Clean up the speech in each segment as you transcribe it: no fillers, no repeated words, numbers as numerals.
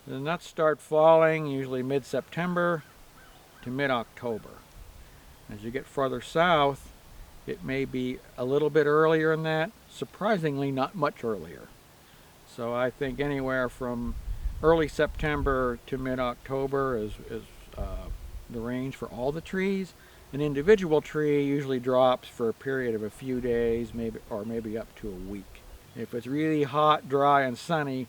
The nuts start falling usually mid-September to mid-October. As you get farther south, it may be a little bit earlier than that, surprisingly not much earlier. So I think anywhere from early September to mid-October is the range for all the trees. An individual tree usually drops for a period of a few days, maybe up to a week. If it's really hot, dry, and sunny,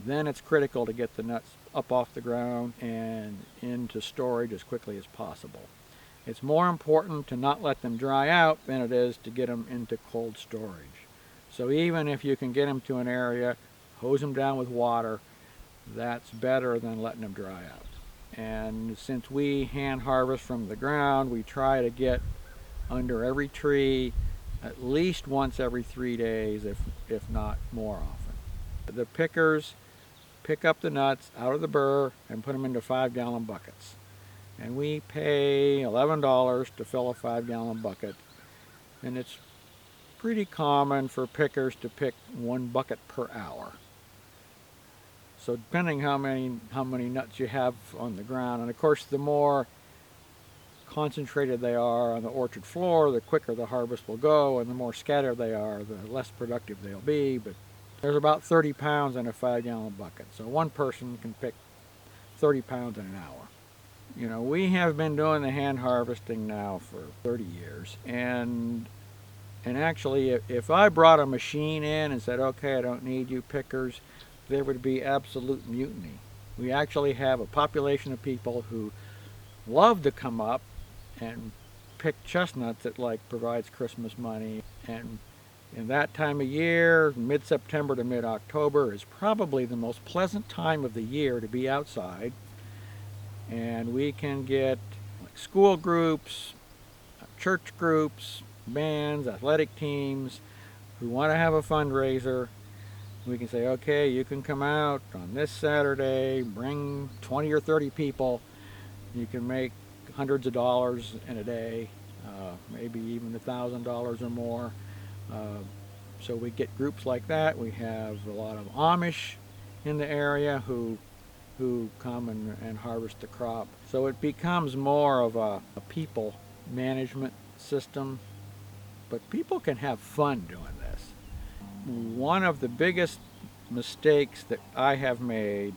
then it's critical to get the nuts up off the ground and into storage as quickly as possible. It's more important to not let them dry out than it is to get them into cold storage. So even if you can get them to an area, hose them down with water, that's better than letting them dry out. And since we hand harvest from the ground, we try to get under every tree at least once every 3 days, if not more often. The pickers pick up the nuts out of the burr and put them into 5-gallon buckets. And we pay $11 to fill a 5-gallon bucket. And it's pretty common for pickers to pick 1 bucket per hour. So depending how many nuts you have on the ground, and of course the more concentrated they are on the orchard floor, the quicker the harvest will go, and the more scattered they are, the less productive they'll be. But there's about 30 pounds in a 5-gallon bucket, so one person can pick 30 pounds in an hour. You know, we have been doing the hand harvesting now for 30 years, and actually if I brought a machine in and said, okay, I don't need you pickers, there would be absolute mutiny. We actually have a population of people who love to come up and pick chestnuts. It like provides Christmas money. And in that time of year, mid-September to mid-October is probably the most pleasant time of the year to be outside. And we can get like school groups, church groups, bands, athletic teams who want to have a fundraiser. We can say, okay, you can come out on this Saturday, bring 20 or 30 people. You can make hundreds of dollars in a day, maybe even $1,000 or more. So we get groups like that. We have a lot of Amish in the area who come and harvest the crop. So it becomes more of a people management system, but people can have fun doing this. One of the biggest mistakes that I have made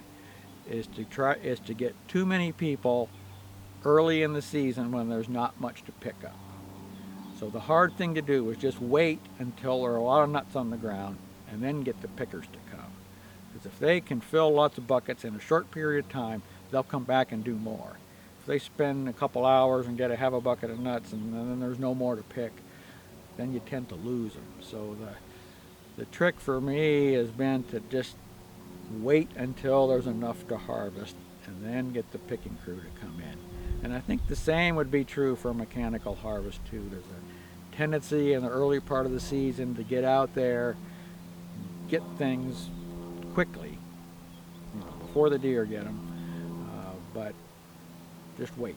is to get too many people early in the season when there's not much to pick up. So the hard thing to do is just wait until there are a lot of nuts on the ground and then get the pickers to come. Because if they can fill lots of buckets in a short period of time, they'll come back and do more. If they spend a couple hours and have a bucket of nuts and then there's no more to pick, then you tend to lose them. So the trick for me has been to just wait until there's enough to harvest and then get the picking crew to come in. And I think the same would be true for mechanical harvest too. There's a tendency in the early part of the season to get out there, get things quickly, before the deer get them, but just wait.